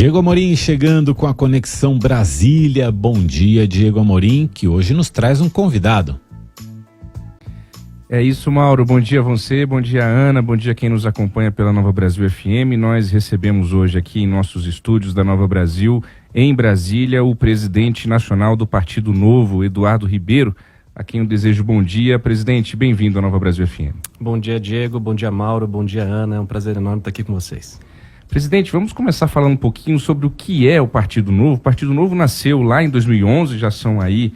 Diego Amorim chegando com a Conexão Brasília. Bom dia, Diego Amorim, que hoje nos traz um convidado. É isso, Mauro. Bom dia a você, bom dia, Ana, bom dia quem nos acompanha pela Nova Brasil FM. Nós recebemos hoje aqui em nossos estúdios da Nova Brasil, em Brasília, o presidente nacional do Partido Novo, Eduardo Ribeiro, a quem eu desejo bom dia. Presidente, bem-vindo à Nova Brasil FM. Bom dia, Diego, bom dia, Mauro, bom dia, Ana. É um prazer enorme estar aqui com vocês. Presidente, vamos começar falando um pouquinho sobre o que é o Partido Novo. O Partido Novo nasceu lá em 2011, já são aí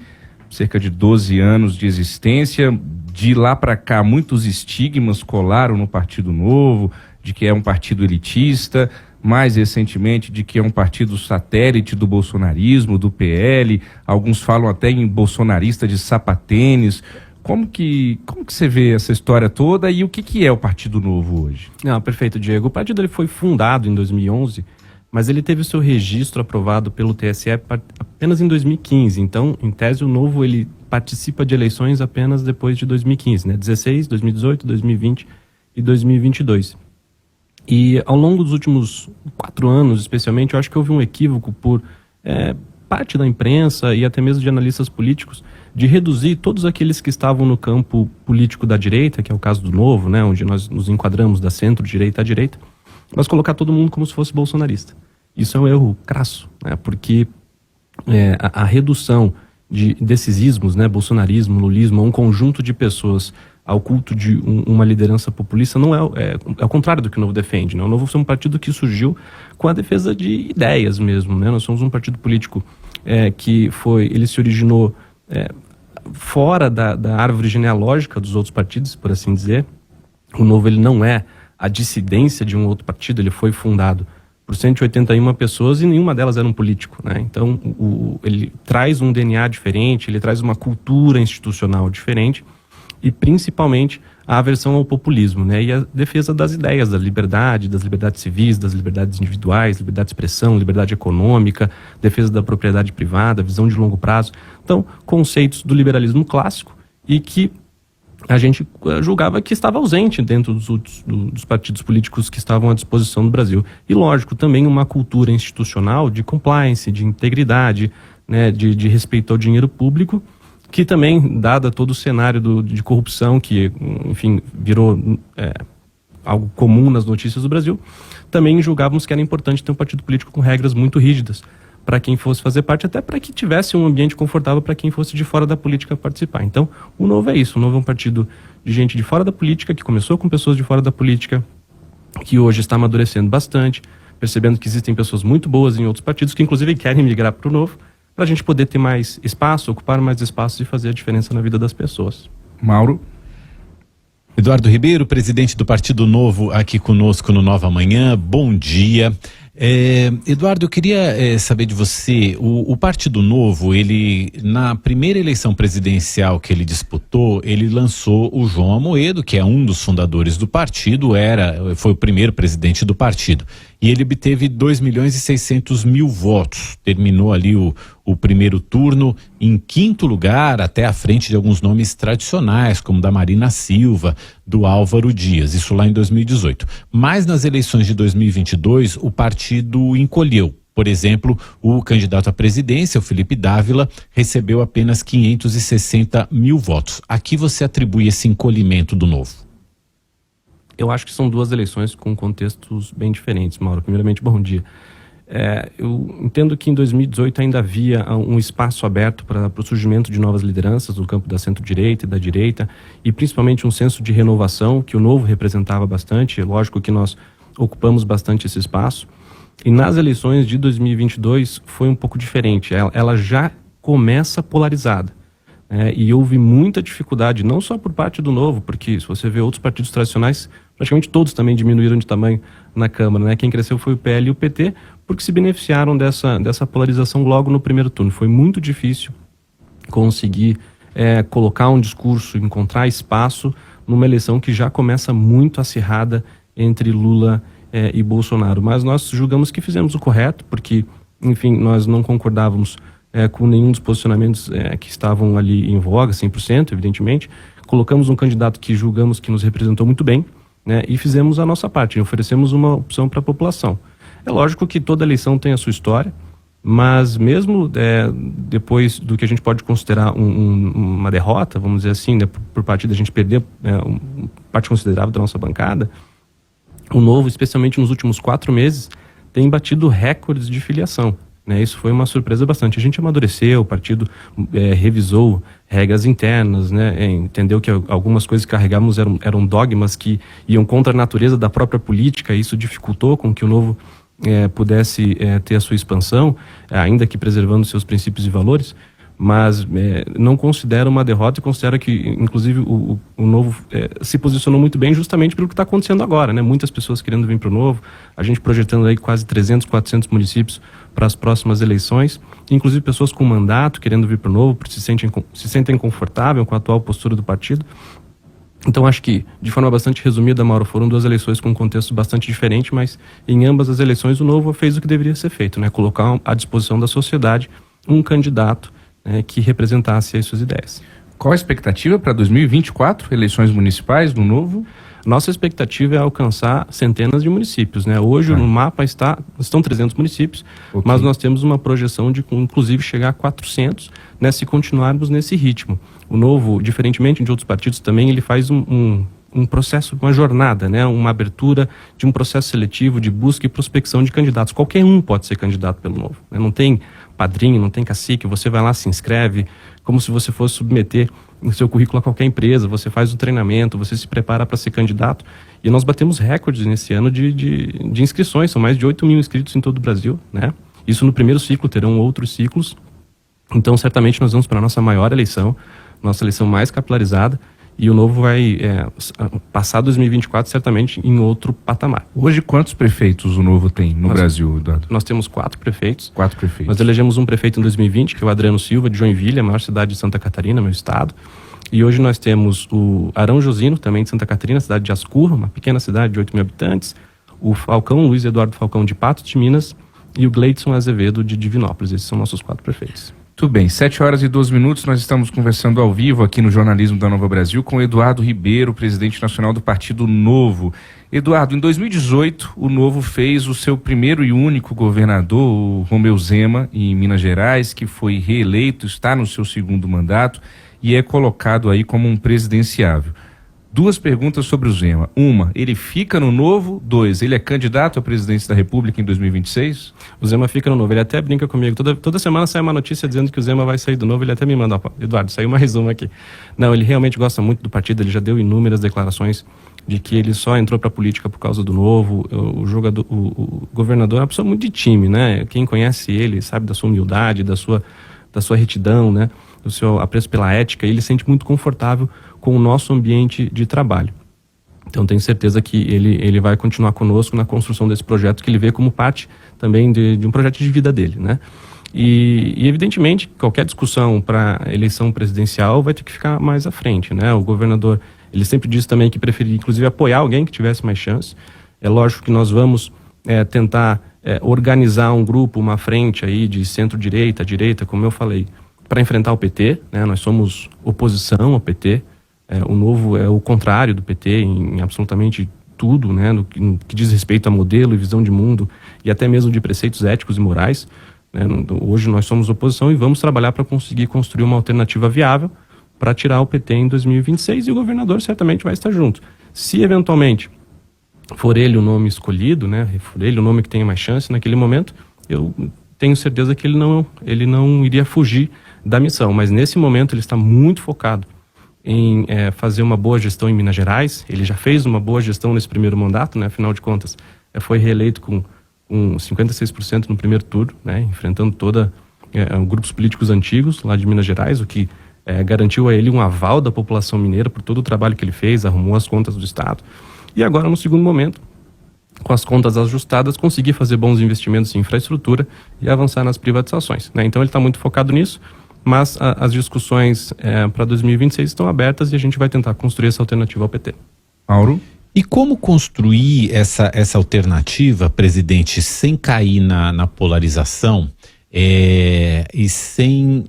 cerca de 12 anos de existência. De lá para cá, muitos estigmas colaram no Partido Novo, de que é um partido elitista, mais recentemente de que é um partido satélite do bolsonarismo, do PL. Alguns falam até em bolsonarista de sapatênis. Como que você vê essa história toda e o que é o Partido Novo hoje? Perfeito, Diego. O partido ele foi fundado em 2011, mas ele teve o seu registro aprovado pelo TSE apenas em 2015. Então, em tese, o Novo ele participa de eleições apenas depois de 2015, né? 16, 2018, 2020 e 2022. E ao longo dos últimos 4 anos, especialmente, eu acho que houve um equívoco por parte da imprensa e até mesmo de analistas políticos de reduzir todos aqueles que estavam no campo político da direita, que é o caso do Novo, né? Onde nós nos enquadramos da centro-direita à direita, mas colocar todo mundo como se fosse bolsonarista. Isso é um erro crasso, né? Porque a redução desses ismos, né, bolsonarismo, lulismo, um conjunto de pessoas ao culto de uma liderança populista não é o contrário do que o Novo defende, né? O Novo é um partido que surgiu com a defesa de ideias mesmo, né? Nós somos um partido político ele se originou fora da árvore genealógica dos outros partidos, por assim dizer. O Novo ele não é a dissidência de um outro partido, ele foi fundado por 181 pessoas e nenhuma delas era um político, né? Então, ele traz um DNA diferente, ele traz uma cultura institucional diferente e, principalmente, a aversão ao populismo, né? E a defesa das ideias, da liberdade, das liberdades civis, das liberdades individuais, liberdade de expressão, liberdade econômica, defesa da propriedade privada, visão de longo prazo. Então, conceitos do liberalismo clássico e que a gente julgava que estava ausente dentro dos partidos políticos que estavam à disposição do Brasil. E, lógico, também uma cultura institucional de compliance, de integridade, né, de respeito ao dinheiro público, que também, dada todo o cenário de corrupção, que, enfim, virou algo comum nas notícias do Brasil, também julgávamos que era importante ter um partido político com regras muito rígidas para quem fosse fazer parte, até para que tivesse um ambiente confortável para quem fosse de fora da política participar. Então, o Novo é isso. O Novo é um partido de gente de fora da política, que começou com pessoas de fora da política, que hoje está amadurecendo bastante, percebendo que existem pessoas muito boas em outros partidos, que inclusive querem migrar para o Novo, para a gente poder ter mais espaço, ocupar mais espaço e fazer a diferença na vida das pessoas. Mauro? Eduardo Ribeiro, presidente do Partido Novo, aqui conosco no Nova Manhã. Bom dia. Eduardo, eu queria saber de você, o Partido Novo, ele, na primeira eleição presidencial que ele disputou, ele lançou o João Amoedo, que é um dos fundadores do partido, foi o primeiro presidente do partido, e ele obteve 2.600.000 votos, terminou ali o primeiro turno em 5º lugar, até à frente de alguns nomes tradicionais, como da Marina Silva, do Álvaro Dias, isso lá em 2018. Mas nas eleições de 2022, o partido encolheu. Por exemplo, o candidato à presidência, o Felipe Dávila, recebeu apenas 560.000 votos. A que você atribui esse encolhimento do Novo? Eu acho que são 2 eleições com contextos bem diferentes, Mauro. Primeiramente, bom dia. Eu entendo que em 2018 ainda havia um espaço aberto para o surgimento de novas lideranças no campo da centro-direita e da direita, e principalmente um senso de renovação que o Novo representava bastante. É lógico que nós ocupamos bastante esse espaço. E nas eleições de 2022 foi um pouco diferente. Ela já começa polarizada. E houve muita dificuldade, não só por parte do Novo, porque se você vê outros partidos tradicionais, praticamente todos também diminuíram de tamanho na Câmara, né? Quem cresceu foi o PL e o PT, porque se beneficiaram dessa polarização logo no primeiro turno. Foi muito difícil conseguir colocar um discurso, encontrar espaço numa eleição que já começa muito acirrada entre Lula e Bolsonaro. Mas nós julgamos que fizemos o correto, porque, enfim, nós não concordávamos com nenhum dos posicionamentos que estavam ali em voga, 100%, evidentemente. Colocamos um candidato que julgamos que nos representou muito bem, né, e fizemos a nossa parte, oferecemos uma opção para a população. É lógico que toda eleição tem a sua história, mas mesmo depois do que a gente pode considerar uma derrota, vamos dizer assim, né, por parte da gente perder uma parte considerável da nossa bancada, o Novo, especialmente nos últimos 4 meses, tem batido recordes de filiação. Né? Isso foi uma surpresa bastante. A gente amadureceu, o partido revisou regras internas, né? Entendeu que algumas coisas que carregávamos eram dogmas que iam contra a natureza da própria política, e isso dificultou com que o Novo pudesse ter a sua expansão, ainda que preservando seus princípios e valores, mas não considero uma derrota e considero que, inclusive, o Novo se posicionou muito bem justamente pelo que está acontecendo agora, né? Muitas pessoas querendo vir para o Novo, a gente projetando aí quase 300, 400 municípios para as próximas eleições, inclusive pessoas com mandato querendo vir para o Novo, porque se sentem confortáveis com a atual postura do partido. Então, acho que, de forma bastante resumida, Mauro, foram 2 eleições com um contexto bastante diferente, mas em ambas as eleições o Novo fez o que deveria ser feito, né? Colocar à disposição da sociedade um candidato que representasse as suas ideias. Qual a expectativa para 2024, eleições municipais do Novo? Nossa expectativa é alcançar centenas de municípios, né? Hoje no mapa estão 300 municípios, mas nós temos uma projeção de, inclusive, chegar a 400, né, se continuarmos nesse ritmo. O Novo, diferentemente de outros partidos também, ele faz um processo, uma jornada, né? Uma abertura de um processo seletivo de busca e prospecção de candidatos. Qualquer um pode ser candidato pelo Novo, né? Não tem padrinho, não tem cacique, você vai lá, se inscreve, como se você fosse submeter o seu currículo a qualquer empresa, você faz o treinamento, você se prepara para ser candidato. E nós batemos recordes nesse ano de inscrições, são mais de 8 mil inscritos em todo o Brasil, né? Isso no primeiro ciclo, terão outros ciclos. Então, certamente, nós vamos para a nossa maior eleição, nossa eleição mais capilarizada, e o Novo vai passar 2024 certamente em outro patamar. Hoje, quantos prefeitos o Novo tem no Brasil, Eduardo? Nós temos 4 prefeitos. 4 prefeitos. Nós elegemos um prefeito em 2020, que é o Adriano Silva, de Joinville, a maior cidade de Santa Catarina, meu estado. E hoje nós temos o Arão Josino, também de Santa Catarina, cidade de Ascurra, uma pequena cidade de 8 mil habitantes. O Falcão, Luiz Eduardo Falcão, de Patos de Minas. E o Gleidson Azevedo, de Divinópolis. Esses são nossos 4 prefeitos. Tudo bem, 7h12, nós estamos conversando ao vivo aqui no Jornalismo da Nova Brasil com Eduardo Ribeiro, presidente nacional do Partido Novo. Eduardo, em 2018, o Novo fez o seu primeiro e único governador, o Romeu Zema, em Minas Gerais, que foi reeleito, está no seu 2º mandato e é colocado aí como um presidenciável. 2 perguntas sobre o Zema. 1, ele fica no Novo? 2, ele é candidato à presidência da República em 2026? O Zema fica no Novo, ele até brinca comigo. Toda semana sai uma notícia dizendo que o Zema vai sair do Novo, ele até me manda, Eduardo, saiu mais uma aqui. Não, ele realmente gosta muito do partido, ele já deu inúmeras declarações de que ele só entrou para a política por causa do Novo. O governador é uma pessoa muito de time, né? Quem conhece ele sabe da sua humildade, da sua retidão, né? Do seu apreço pela ética, e ele se sente muito confortável com o nosso ambiente de trabalho. Então, tenho certeza que ele vai continuar conosco na construção desse projeto, que ele vê como parte também de um projeto de vida dele, né? E evidentemente, qualquer discussão para eleição presidencial vai ter que ficar mais à frente, né? O governador, ele sempre disse também que preferia, inclusive, apoiar alguém que tivesse mais chance. É lógico que nós vamos tentar organizar um grupo, uma frente aí de centro-direita, direita, como eu falei, para enfrentar o PT, né? Nós somos oposição ao PT. O Novo é o contrário do PT em absolutamente tudo, né? No que diz respeito a modelo e visão de mundo e até mesmo de preceitos éticos e morais, né? Hoje nós somos oposição e vamos trabalhar para conseguir construir uma alternativa viável para tirar o PT em 2026, e o governador certamente vai estar junto. Se eventualmente for ele o nome escolhido, né? For ele o nome que tenha mais chance naquele momento, eu tenho certeza que ele não iria fugir da missão, mas nesse momento ele está muito focado em fazer uma boa gestão em Minas Gerais. Ele já fez uma boa gestão nesse primeiro mandato, né? Afinal de contas, foi reeleito com 56% no primeiro turno, né? Enfrentando grupos políticos antigos lá de Minas Gerais, o que garantiu a ele um aval da população mineira por todo o trabalho que ele fez, arrumou as contas do Estado. E agora, no segundo momento, com as contas ajustadas, conseguir fazer bons investimentos em infraestrutura e avançar nas privatizações, né? Então ele está muito focado nisso, mas as discussões para 2026 estão abertas e a gente vai tentar construir essa alternativa ao PT. Mauro? E como construir essa alternativa, presidente, sem cair na polarização? E sem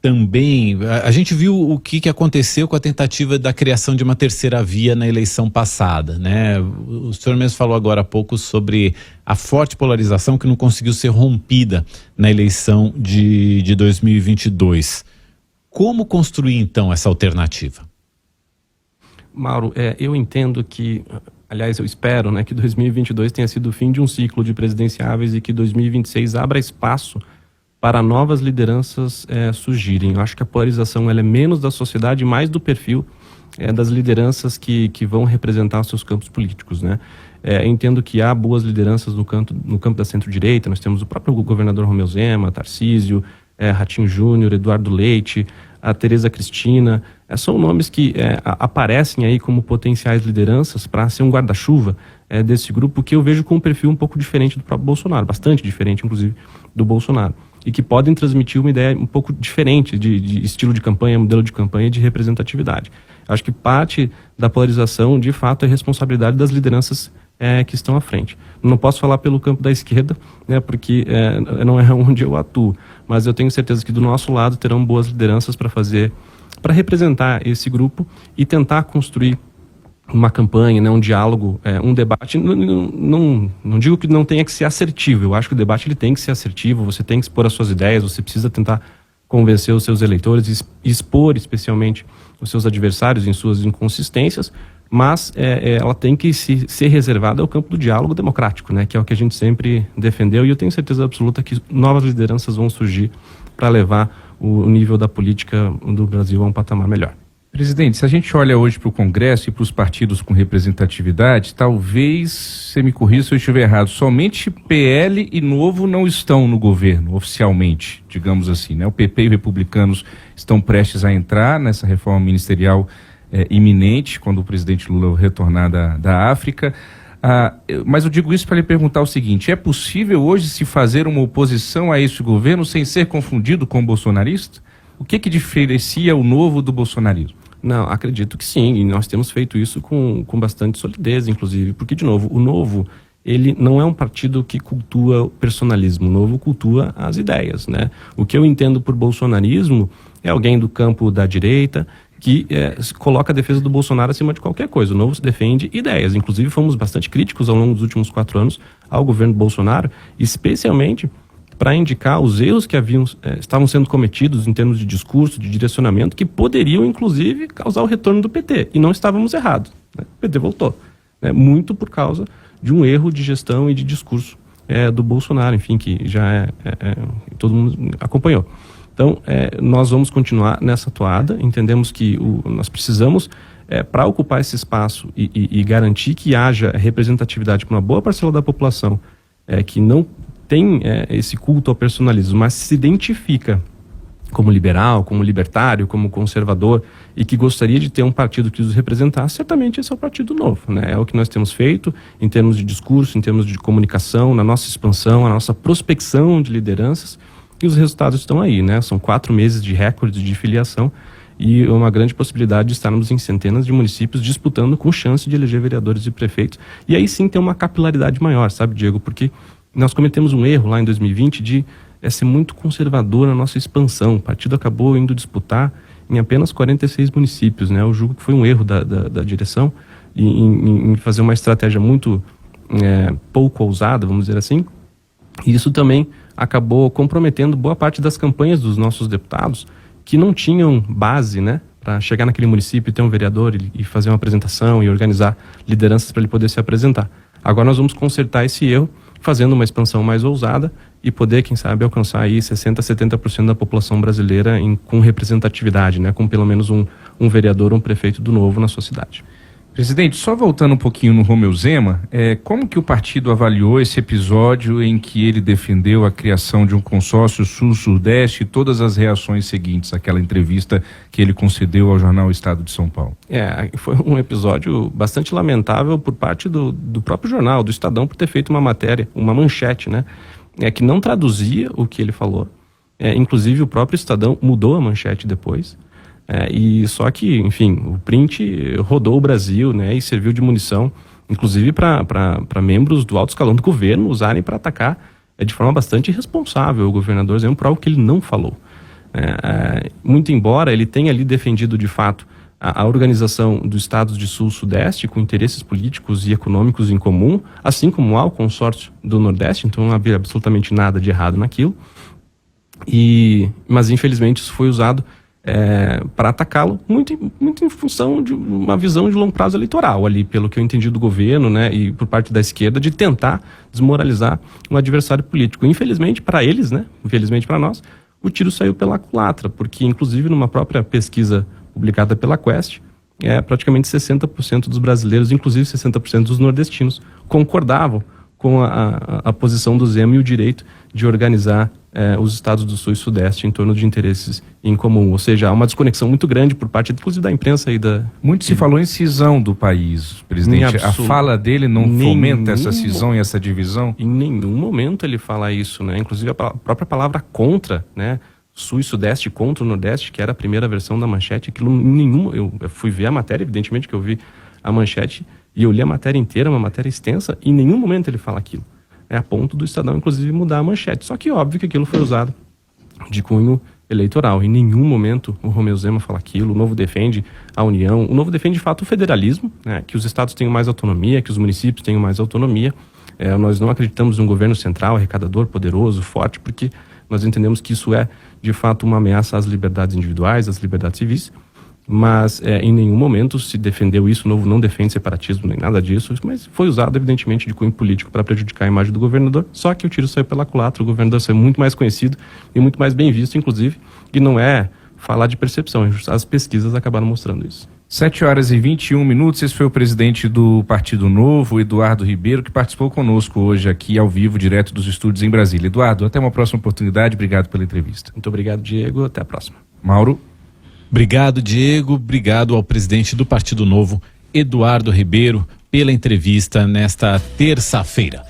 também... A gente viu o que aconteceu com a tentativa da criação de uma terceira via na eleição passada, né? O senhor mesmo falou agora há pouco sobre a forte polarização que não conseguiu ser rompida na eleição de 2022. Como construir, então, essa alternativa? Mauro, eu entendo que, aliás, eu espero, né, que 2022 tenha sido o fim de um ciclo de presidenciáveis e que 2026 abra espaço para novas lideranças surgirem. Eu acho que a polarização ela é menos da sociedade e mais do perfil das lideranças que vão representar os seus campos políticos, né? Entendo que há boas lideranças no campo da centro-direita. Nós temos o próprio governador Romeu Zema, Tarcísio, Ratinho Júnior, Eduardo Leite, a Tereza Cristina, são nomes que aparecem aí como potenciais lideranças para ser um guarda-chuva desse grupo, que eu vejo com um perfil um pouco diferente do próprio Bolsonaro, bastante diferente, inclusive, do Bolsonaro, e que podem transmitir uma ideia um pouco diferente de estilo de campanha, modelo de campanha e de representatividade. Acho que parte da polarização, de fato, é responsabilidade das lideranças que estão à frente. Não posso falar pelo campo da esquerda, né, porque não é onde eu atuo, mas eu tenho certeza que do nosso lado terão boas lideranças para representar esse grupo e tentar construir uma campanha, né, um diálogo, um debate. Não digo que não tenha que ser assertivo, eu acho que o debate ele tem que ser assertivo, você tem que expor as suas ideias, você precisa tentar convencer os seus eleitores, expor especialmente os seus adversários em suas inconsistências, mas ela tem que ser reservada ao campo do diálogo democrático, né, que é o que a gente sempre defendeu, e eu tenho certeza absoluta que novas lideranças vão surgir para levar o nível da política do Brasil a um patamar melhor. Presidente, se a gente olha hoje para o Congresso e para os partidos com representatividade, talvez, você me corrija se eu estiver errado, somente PL e Novo não estão no governo, oficialmente, digamos assim, né? O PP e os republicanos estão prestes a entrar nessa reforma ministerial iminente, quando o presidente Lula retornar da África. Mas eu digo isso para lhe perguntar o seguinte: é possível hoje se fazer uma oposição a esse governo sem ser confundido com o bolsonarista? O que diferencia o Novo do bolsonarismo? Não, acredito que sim, e nós temos feito isso com bastante solidez, inclusive, porque, de novo, o Novo, ele não é um partido que cultua o personalismo, o Novo cultua as ideias, né? O que eu entendo por bolsonarismo é alguém do campo da direita que coloca a defesa do Bolsonaro acima de qualquer coisa. O Novo se defende ideias. Inclusive, fomos bastante críticos ao longo dos últimos 4 anos ao governo Bolsonaro, especialmente para indicar os erros que estavam sendo cometidos em termos de discurso, de direcionamento, que poderiam, inclusive, causar o retorno do PT. E não estávamos errados, né? O PT voltou, né? Muito por causa de um erro de gestão e de discurso do Bolsonaro, enfim, que já todo mundo acompanhou. Então, nós vamos continuar nessa toada. Entendemos que nós precisamos, para ocupar esse espaço e garantir que haja representatividade para uma boa parcela da população que não tem esse culto ao personalismo, mas se identifica como liberal, como libertário, como conservador e que gostaria de ter um partido que os representasse, certamente esse é o Partido Novo, né? É o que nós temos feito em termos de discurso, em termos de comunicação, na nossa expansão, a nossa prospecção de lideranças. E os resultados estão aí, né? São 4 meses de recorde de filiação e uma grande possibilidade de estarmos em centenas de municípios disputando com chance de eleger vereadores e prefeitos. E aí sim tem uma capilaridade maior, sabe, Diego? Porque nós cometemos um erro lá em 2020 de ser muito conservador na nossa expansão. O partido acabou indo disputar em apenas 46 municípios, né? Eu julgo que foi um erro da direção em fazer uma estratégia muito pouco ousada, vamos dizer assim. E isso também acabou comprometendo boa parte das campanhas dos nossos deputados que não tinham base, né, para chegar naquele município e ter um vereador e fazer uma apresentação e organizar lideranças para ele poder se apresentar. Agora nós vamos consertar esse erro fazendo uma expansão mais ousada e poder, quem sabe, alcançar aí 60%, 70% da população brasileira com representatividade, né, com pelo menos um vereador, um prefeito do Novo na sua cidade. Presidente, só voltando um pouquinho no Romeu Zema, como que o partido avaliou esse episódio em que ele defendeu a criação de um consórcio Sul-Sudeste e todas as reações seguintes àquela entrevista que ele concedeu ao jornal Estado de São Paulo? Foi um episódio bastante lamentável por parte do próprio jornal, do Estadão, por ter feito uma matéria, uma manchete, né, que não traduzia o que ele falou. Inclusive o próprio Estadão mudou a manchete depois. E só que, enfim, o print rodou o Brasil, né, e serviu de munição, inclusive para membros do alto escalão do governo usarem para atacar de forma bastante irresponsável o governador Zema por algo que ele não falou. Muito embora ele tenha ali defendido de fato a organização dos estados de sul-sudeste com interesses políticos e econômicos em comum, assim como há o consórcio do Nordeste, então não havia absolutamente nada de errado naquilo, mas infelizmente isso foi usado para atacá-lo muito em função de uma visão de longo prazo eleitoral ali, pelo que eu entendi do governo, né, e por parte da esquerda, de tentar desmoralizar um adversário político. Infelizmente para eles, né, infelizmente para nós, o tiro saiu pela culatra, porque inclusive numa própria pesquisa publicada pela Quest, praticamente 60% dos brasileiros, inclusive 60% dos nordestinos, concordavam com a posição do Zema e o direito de organizar os estados do sul e sudeste em torno de interesses em comum. Ou seja, há uma desconexão muito grande por parte, inclusive, da imprensa e da... Muito se falou em cisão do país, presidente. A fala dele não fomenta essa cisão e essa divisão? Em nenhum momento ele fala isso, né? Inclusive a própria palavra contra, né? Sul e Sudeste contra o Nordeste, que era a primeira versão da manchete, aquilo eu fui ver a matéria, evidentemente que eu vi a manchete, e eu li a matéria inteira, uma matéria extensa, e em nenhum momento ele fala aquilo. A ponto do Estadão, inclusive, mudar a manchete. Só que óbvio que aquilo foi usado de cunho eleitoral. Em nenhum momento o Romeu Zema fala aquilo. O Novo defende a União. O Novo defende, de fato, o federalismo, né? Que os estados tenham mais autonomia, que os municípios tenham mais autonomia. Nós não acreditamos em um governo central, arrecadador, poderoso, forte, porque nós entendemos que isso é, de fato, uma ameaça às liberdades individuais, às liberdades civis. Mas em nenhum momento se defendeu isso. O Novo não defende separatismo nem nada disso, mas foi usado evidentemente de cunho político para prejudicar a imagem do governador, só que o tiro saiu pela culatra. O governador saiu muito mais conhecido e muito mais bem visto, inclusive, e não é falar de percepção, as pesquisas acabaram mostrando isso. 7h21, esse foi o presidente do Partido Novo, Eduardo Ribeiro, que participou conosco hoje aqui ao vivo, direto dos estúdios em Brasília. Eduardo, até uma próxima oportunidade, obrigado pela entrevista. Muito obrigado, Diego, até a próxima. Mauro. Obrigado, Diego. Obrigado ao presidente do Partido Novo, Eduardo Ribeiro, pela entrevista nesta terça-feira.